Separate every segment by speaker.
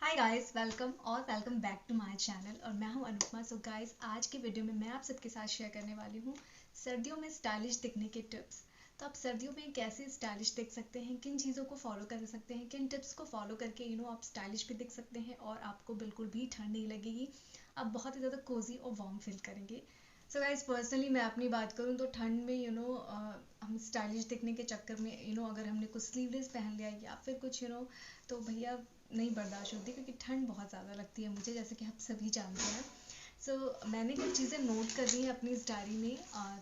Speaker 1: हाय guys, welcome और welcome back to my channel. और मैं हूं अनुपमा। सो गाइस, आज की वीडियो में मैं आप सबके साथ शेयर करने वाली हूं सर्दियों में स्टाइलिश दिखने के टिप्स। तो आप सर्दियों में कैसे स्टाइलिश दिख सकते हैं, किन चीज़ों को फॉलो कर सकते हैं, किन टिप्स को फॉलो करके आप स्टाइलिश भी दिख सकते हैं और आपको बिल्कुल भी ठंड नहीं लगेगी। आप बहुत ही ज़्यादा कोजी और वार्म फील करेंगे। सो गाइस, पर्सनली मैं अपनी बात करूं तो ठंड में हम स्टाइलिश दिखने के चक्कर में अगर हमने कुछ स्लीवलेस पहन लिया या फिर कुछ तो भैया नहीं बर्दाश्त होती, क्योंकि ठंड बहुत ज़्यादा लगती है मुझे, जैसे कि आप सभी जानते हैं। मैंने कुछ चीज़ें नोट कर दी हैं अपनी इस डायरी में,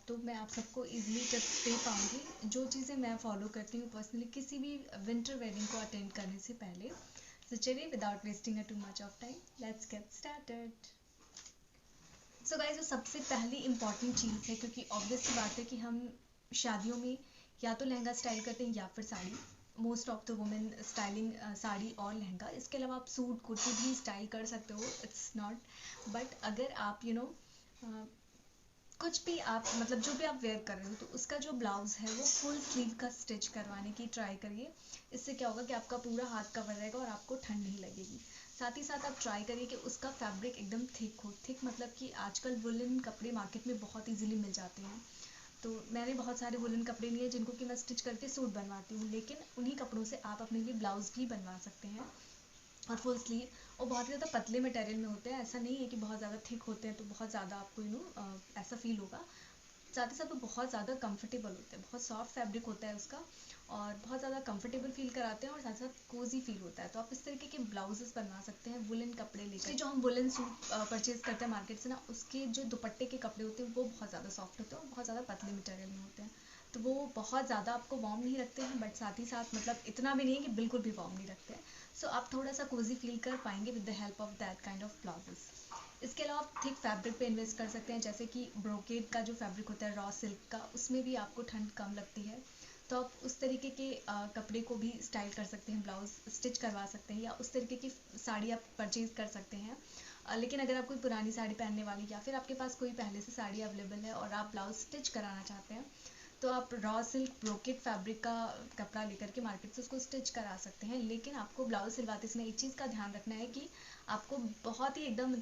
Speaker 1: तो मैं आप सबको इजीली टिप्स दे पाऊँगी जो चीज़ें मैं फॉलो करती हूँ पर्सनली किसी भी विंटर वेडिंग को अटेंड करने से पहले। तो चलिए, without wasting too much of time, let's get started. So guys, जो सबसे पहली इंपॉर्टेंट चीज़ है, क्योंकि ऑब्वियस सी बात है कि हम शादियों में या तो लहंगा स्टाइल करते हैं या फिर sari. Most of the women styling sari और लहंगा। इसके अलावा आप सूट कुर्ती भी स्टाइल कर सकते हो, इट्स नॉट। बट अगर आप कुछ भी आप जो भी आप वेयर कर रहे हो, तो उसका जो ब्लाउज है वो फुल स्लीव का स्टिच करवाने की ट्राई करिए। इससे क्या होगा कि आपका पूरा हाथ कवर रहेगा और आपको ठंड नहीं लगेगी। साथ ही साथ आप ट्राई करिए कि उसका फैब्रिक एकदम थिक हो। थिक मतलब कि आजकल वुलन कपड़े मार्केट में बहुत इजीली मिल जाते हैं। तो मैंने बहुत सारे वुलन कपड़े लिए जिनको कि मैं स्टिच करके सूट बनवाती हूँ, लेकिन उन्हीं कपड़ों से आप अपने लिए ब्लाउज भी बनवा सकते हैं। और फुल स्लीव और बहुत ही ज़्यादा पतले मटेरियल में होते हैं। ऐसा नहीं है कि बहुत ज़्यादा थिक होते हैं तो बहुत ज़्यादा आपको ऐसा फील होगा। साथ ही साथ वो बहुत ज़्यादा कंफर्टेबल होते हैं, बहुत सॉफ्ट फैब्रिक होता है उसका, और बहुत ज़्यादा कंफर्टेबल फील कराते हैं और साथ साथ कोजी फील होता है। तो आप इस तरीके के ब्लाउजेस बनवा सकते हैं वुलन कपड़े लेकर। जो हम वुलन सूट परचेज करते हैं मार्केट से ना, उसके जो दुपट्टे के कपड़े होते हैं वो बहुत ज़्यादा सॉफ्ट होते हैं और बहुत ज़्यादा पतले मटेरियल में होते हैं। तो वो बहुत ज़्यादा आपको वार्म नहीं रखते हैं, बट साथ ही साथ इतना भी नहीं है कि बिल्कुल भी वार्म नहीं रखते हैं। आप थोड़ा सा कोजी फील कर पाएंगे with the help of that kind of blouses. इसके अलावा आप थिक फैब्रिक पे इन्वेस्ट कर सकते हैं, जैसे कि ब्रोकेड का जो फैब्रिक होता है रॉ सिल्क का, उसमें भी आपको ठंड कम लगती है। तो आप उस तरीके के कपड़े को भी स्टाइल कर सकते हैं, ब्लाउज स्टिच करवा सकते हैं, या उस तरीके की साड़ी आप परचेज कर सकते हैं। लेकिन अगर आप कोई पुरानी साड़ी पहनने वाली या फिर आपके पास कोई पहले से साड़ी अवेलेबल है और आप ब्लाउज स्टिच कराना चाहते हैं, तो आप रॉ सिल्क ब्रोकेट फैब्रिक का कपड़ा लेकर के मार्केट से उसको स्टिच करा सकते हैं। लेकिन आपको ब्लाउज सिलवाते समय एक चीज़ का ध्यान रखना है कि आपको बहुत ही एकदम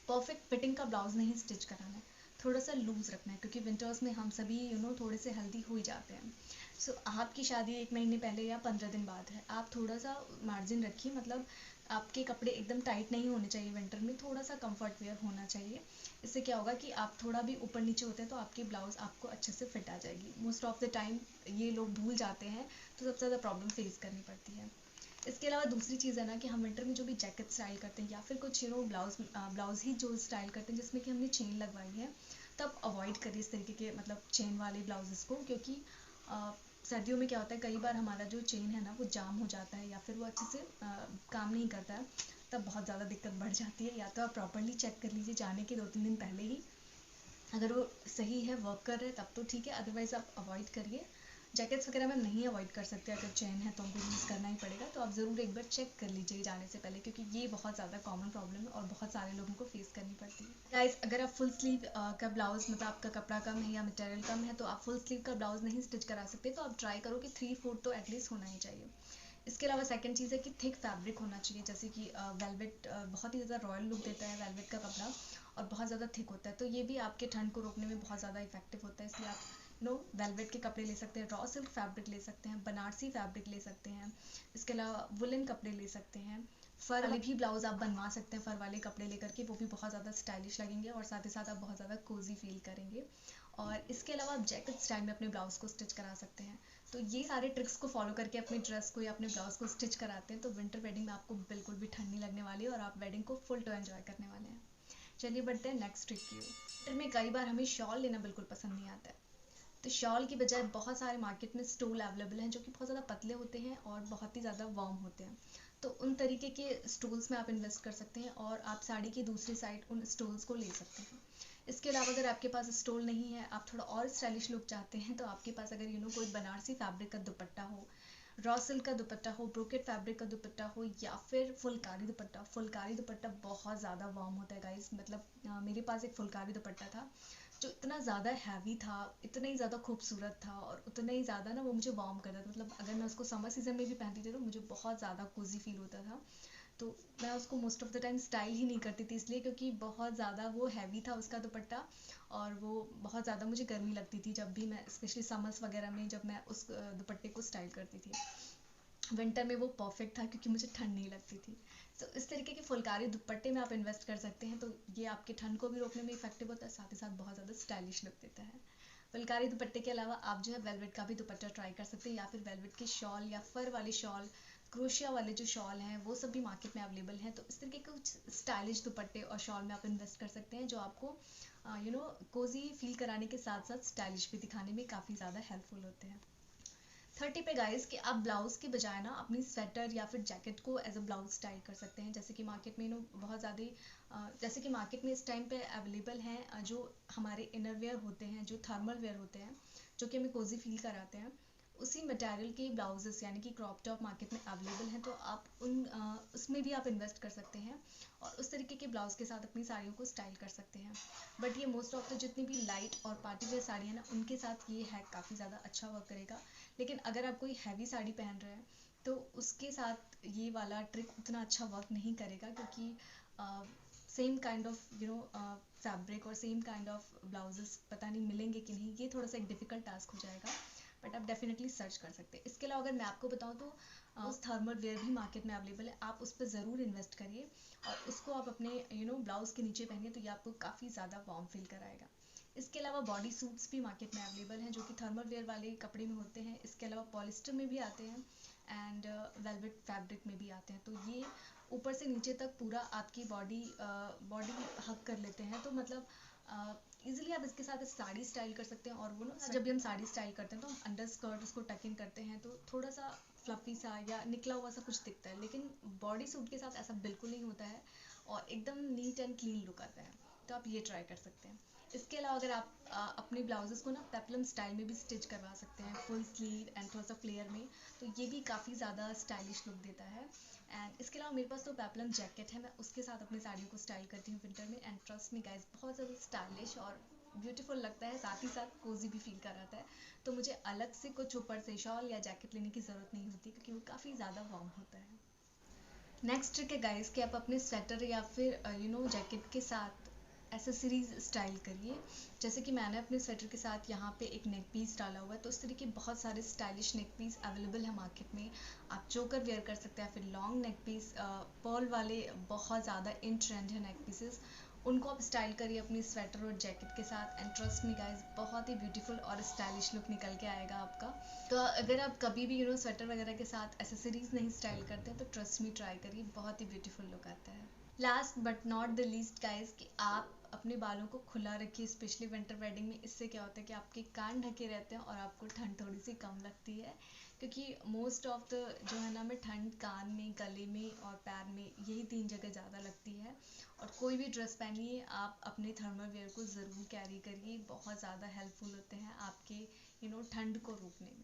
Speaker 1: परफेक्ट फिटिंग का ब्लाउज नहीं स्टिच कराना है, थोड़ा सा लूज रखना है, क्योंकि विंटर्स में हम सभी थोड़े से हेल्दी हो ही जाते हैं। आपकी शादी 1 महीने पहले या 15 दिन बाद है, आप थोड़ा सा मार्जिन रखिए। आपके कपड़े एकदम टाइट नहीं होने चाहिए, विंटर में थोड़ा सा कंफर्ट वेयर होना चाहिए। इससे क्या होगा कि आप थोड़ा भी ऊपर नीचे होते हैं तो आपकी ब्लाउज आपको अच्छे से फिट आ जाएगी। मोस्ट ऑफ द टाइम ये लोग भूल जाते हैं, तो सबसे ज़्यादा प्रॉब्लम फेस करनी पड़ती है। इसके अलावा दूसरी चीज़ है ना कि हम विंटर में जो भी जैकेट स्टाइल करते हैं या फिर कुछ ब्लाउज ही जो स्टाइल करते हैं जिसमें कि हमने चेन लगवाई है, तब अवॉइड करिए इस तरीके के चेन वाले ब्लाउजेस को। क्योंकि सर्दियों में क्या होता है, कई बार हमारा जो चेन है ना वो जाम हो जाता है या फिर वो अच्छे से काम नहीं करता है, तब बहुत ज़्यादा दिक्कत बढ़ जाती है। या तो आप प्रॉपरली चेक कर लीजिए जाने के 2-3 दिन पहले ही, अगर वो सही है, वर्क कर रहे हैं, तब तो ठीक है, अदरवाइज़ आप अवॉइड करिए। जैकेट्स वगैरह में नहीं अवॉइड कर सकते, अगर चेन है तो हमको यूज़ करना ही पड़ेगा। तो आप ज़रूर एक बार चेक कर लीजिए जाने से पहले, क्योंकि ये बहुत ज़्यादा कॉमन प्रॉब्लम है और बहुत सारे लोगों को फेस करनी पड़ती है। गाइस, अगर आप फुल स्लीव का ब्लाउज आपका कपड़ा कम है या मटेरियल कम है, तो आप फुल स्लीव का ब्लाउज नहीं स्टिच करा सकते, तो आप ट्राई करो कि 3/4 तो एटलीस्ट होना ही चाहिए। इसके अलावा सेकंड चीज़ है कि थिक फैब्रिक होना चाहिए, जैसे कि वेलवेट बहुत ही ज़्यादा रॉयल लुक देता है वेलवेट का कपड़ा, और बहुत ज़्यादा थिक होता है, तो ये भी आपके ठंड को रोकने में बहुत ज़्यादा इफेक्टिव होता है। इसलिए आप वेलवेट के कपड़े ले सकते हैं, रॉ सिल्क फैब्रिक ले सकते हैं, बनारसी फैब्रिक ले सकते हैं। इसके अलावा वुलन कपड़े ले सकते हैं, फर वाले भी ब्लाउज आप बनवा सकते हैं, फर वाले कपड़े लेकर के, वो भी बहुत ज़्यादा स्टाइलिश लगेंगे और साथ ही साथ आप बहुत ज़्यादा कोजी फील करेंगे। और इसके अलावा आप जैकेट स्टाइल में अपने ब्लाउज को स्टिच करा सकते हैं। तो ये सारे ट्रिक्स को फॉलो करके अपने ड्रेस को या अपने ब्लाउज को स्टिच कराते हैं, तो विंटर वेडिंग में आपको बिल्कुल भी ठंड नहीं लगने वाली है और आप वेडिंग को फुल टू एंजॉय करने वाले हैं। चलिए बढ़ते हैं नेक्स्ट ट्रिक की ओर। विंटर में कई बार हमें शॉल लेना बिल्कुल पसंद नहीं आता है, तो शॉल की बजाय बहुत सारे मार्केट में स्टोल अवेलेबल हैं जो कि बहुत ज़्यादा पतले होते हैं और बहुत ही ज़्यादा वार्म होते हैं। तो उन तरीके के स्टोल्स में आप इन्वेस्ट कर सकते हैं और आप साड़ी की दूसरी साइड उन स्टोल्स को ले सकते हैं। इसके अलावा अगर आपके पास स्टोल नहीं है, आप थोड़ा और स्टाइलिश लुक चाहते हैं, तो आपके पास अगर कोई बनारसी फैब्रिक का दुपट्टा हो, रॉ सिल्क का दुपट्टा हो, ब्रोकेट फैब्रिक का दुपट्टा हो, या फिर फुलकारी दुपट्टा बहुत ज़्यादा वार्म होता है गाइस। मेरे पास एक फुलकारी दुपट्टा था जो इतना ज़्यादा हैवी था, इतना ही ज़्यादा खूबसूरत था और उतना ही ज़्यादा ना वो मुझे वार्म करता था। अगर मैं उसको समर सीजन में भी पहनती थी तो मुझे बहुत ज़्यादा कोजी फील होता था। तो मैं उसको most of the time style ही नहीं करती थी, इसलिए क्योंकि बहुत ज़्यादा वो हैवी था उसका दुपट्टा, और वो बहुत ज़्यादा मुझे गर्मी लगती थी जब भी मैं, स्पेशली समर्स वगैरह में जब मैं उस दुपट्टे को स्टाइल करती थी। विंटर में वो परफेक्ट था क्योंकि मुझे ठंड नहीं लगती थी। तो इस तरीके के फुलकारी दुपट्टे में आप इन्वेस्ट कर सकते हैं, तो ये आपकी ठंड को भी रोकने में इफेक्टिव होता है, साथ ही साथ बहुत ज़्यादा स्टाइलिश लुक देता है। फुलकारी दुपट्टे के अलावा आप जो है वेलवेट का भी दुपट्टा ट्राई कर सकते हैं, या फिर वेलवेट की शॉल या फर वाली शॉल, क्रोशिया वाले जो शॉल हैं वो सब भी मार्केट में अवेलेबल हैं। तो इस तरीके के कुछ स्टाइलिश दुपट्टे और शॉल में आप इन्वेस्ट कर सकते हैं, जो आपको कोजी फील कराने के साथ साथ स्टाइलिश भी दिखाने में काफ़ी ज़्यादा हेल्पफुल होते हैं। 30 पे गाइस कि आप ब्लाउज़ के बजाय ना अपनी स्वेटर या फिर जैकेट को एज अ ब्लाउज स्टाइल कर सकते हैं। जैसे कि मार्केट में बहुत ज़्यादा जैसे कि मार्केट में इस टाइम पे अवेलेबल हैं जो हमारे इनर वेयर होते हैं, जो थर्मल वेयर होते हैं, जो कि हमें कोजी फील कराते हैं, उसी मटेरियल के ब्लाउजेस यानी कि क्रॉप टॉप मार्केट में अवेलेबल हैं। तो आप उसमें भी आप इन्वेस्ट कर सकते हैं और उस तरीके के ब्लाउज के साथ अपनी साड़ियों को स्टाइल कर सकते हैं। बट ये मोस्ट ऑफ द जितनी भी लाइट और पार्टी वेयर साड़ियाँ ना, उनके साथ ये हैक काफ़ी ज़्यादा अच्छा वर्क करेगा। लेकिन अगर आप कोई हैवी साड़ी पहन रहे हैं तो उसके साथ ये वाला ट्रिक उतना अच्छा वर्क नहीं करेगा, क्योंकि सेम काइंड ऑफ फैब्रिक और सेम काइंड ऑफ ब्लाउजेस पता नहीं मिलेंगे कि नहीं, ये थोड़ा सा एक डिफ़िकल्ट टास्क हो जाएगा। बट आप डेफिनेटली सर्च कर सकते हैं। इसके अलावा अगर मैं आपको बताऊं तो उस थर्मल वेयर भी मार्केट में अवेलेबल है, आप उस पर ज़रूर इन्वेस्ट करिए और उसको आप अपने ब्लाउज़ के नीचे पहनिए, तो ये आपको काफ़ी ज़्यादा वार्म फील कराएगा। इसके अलावा बॉडी सूट्स भी मार्केट में अवेलेबल हैं, जो कि थर्मल वेयर वाले कपड़े में होते हैं। इसके अलावा पॉलिस्टर में भी आते हैं एंड वेलवेट फैब्रिक में भी आते हैं। तो ये ऊपर से नीचे तक पूरा आपकी बॉडी हग कर लेते हैं, तो मतलब इजीली आप इसके साथ साड़ी स्टाइल कर सकते हैं। और वो ना, जब भी हम साड़ी स्टाइल करते हैं तो हम अंडर स्कर्ट उसको टक इन करते हैं, तो थोड़ा सा फ्लफी सा या निकला हुआ सा कुछ दिखता है, लेकिन बॉडी सूट के साथ ऐसा बिल्कुल नहीं होता है और एकदम नीट एंड क्लीन लुक आता है। तो आप ये ट्राई कर सकते हैं। इसके अलावा अगर आप अपने ब्लाउजेस को ना पेप्लम स्टाइल में भी स्टिच करवा सकते हैं, फुल स्लीव एंड थोड़ा सा फ्लेयर में, तो ये भी काफ़ी ज़्यादा स्टाइलिश लुक देता है। एंड इसके अलावा मेरे पास तो पेप्लम जैकेट है, मैं उसके साथ अपनी साड़ियों को स्टाइल करती हूँ विंटर में, एंड ट्रस्ट मी गाइस, बहुत ज़्यादा स्टाइलिश और ब्यूटीफुल लगता है, साथ ही साथ कोजी भी फील कराता है। तो मुझे अलग से कुछ ऊपर से शॉल या जैकेट लेने की ज़रूरत नहीं होती, क्योंकि वो काफ़ी ज़्यादा वार्म होता है। नेक्स्ट ट्रिक है गाइस कि आप अपने स्वेटर या फिर जैकेट के साथ एसेसरीज स्टाइल करिए। जैसे कि मैंने अपने स्वेटर के साथ यहाँ पे एक नेक पीस डाला हुआ है, तो इस तरीके बहुत सारे स्टाइलिश नेक पीस अवेलेबल है मार्केट में। आप चोकर वेयर कर सकते हैं, फिर लॉन्ग नेक पीस, पर्ल वाले बहुत ज़्यादा इन ट्रेंड है नेक पीसेस, उनको आप स्टाइल करिए अपनी स्वेटर और जैकेट के साथ, एंड ट्रस्ट मी गाइस, बहुत ही ब्यूटीफुल और स्टाइलिश लुक निकल के आएगा आपका। तो अगर आप कभी भी स्वेटर वगैरह के साथ एसेसरीज नहीं स्टाइल करते हैं, तो ट्रस्ट मी ट्राई करिए, बहुत ही ब्यूटीफुल लुक आता है। Last but not the least guys कि आप अपने बालों को खुला रखिए, स्पेशली विंटर वेडिंग में। इससे क्या होता है कि आपके कान ढके रहते हैं और आपको ठंड थोड़ी सी कम लगती है, क्योंकि मोस्ट ऑफ द जो है ना, हमें ठंड कान में, गले में और पैर में, यही 3 जगह ज़्यादा लगती है। और कोई भी ड्रेस पहनिए, आप अपने थर्मल वेयर को ज़रूर कैरी करिए, बहुत ज़्यादा हेल्पफुल होते हैं आपके ठंड को रोकने में।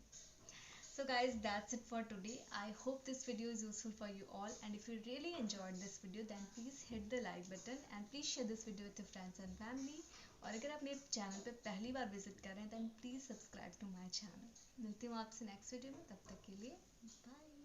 Speaker 1: So guys, that's it for today. I hope this video is useful for you all, and if you really enjoyed this video, then please hit the like button and please share this video with your friends and family. और अगर आप मेरे channel पे पहली बार visit कर रहे हैं, then please subscribe to my channel. मिलती हूँ आपसे नेक्स्ट वीडियो में, तब तक के लिए बाय।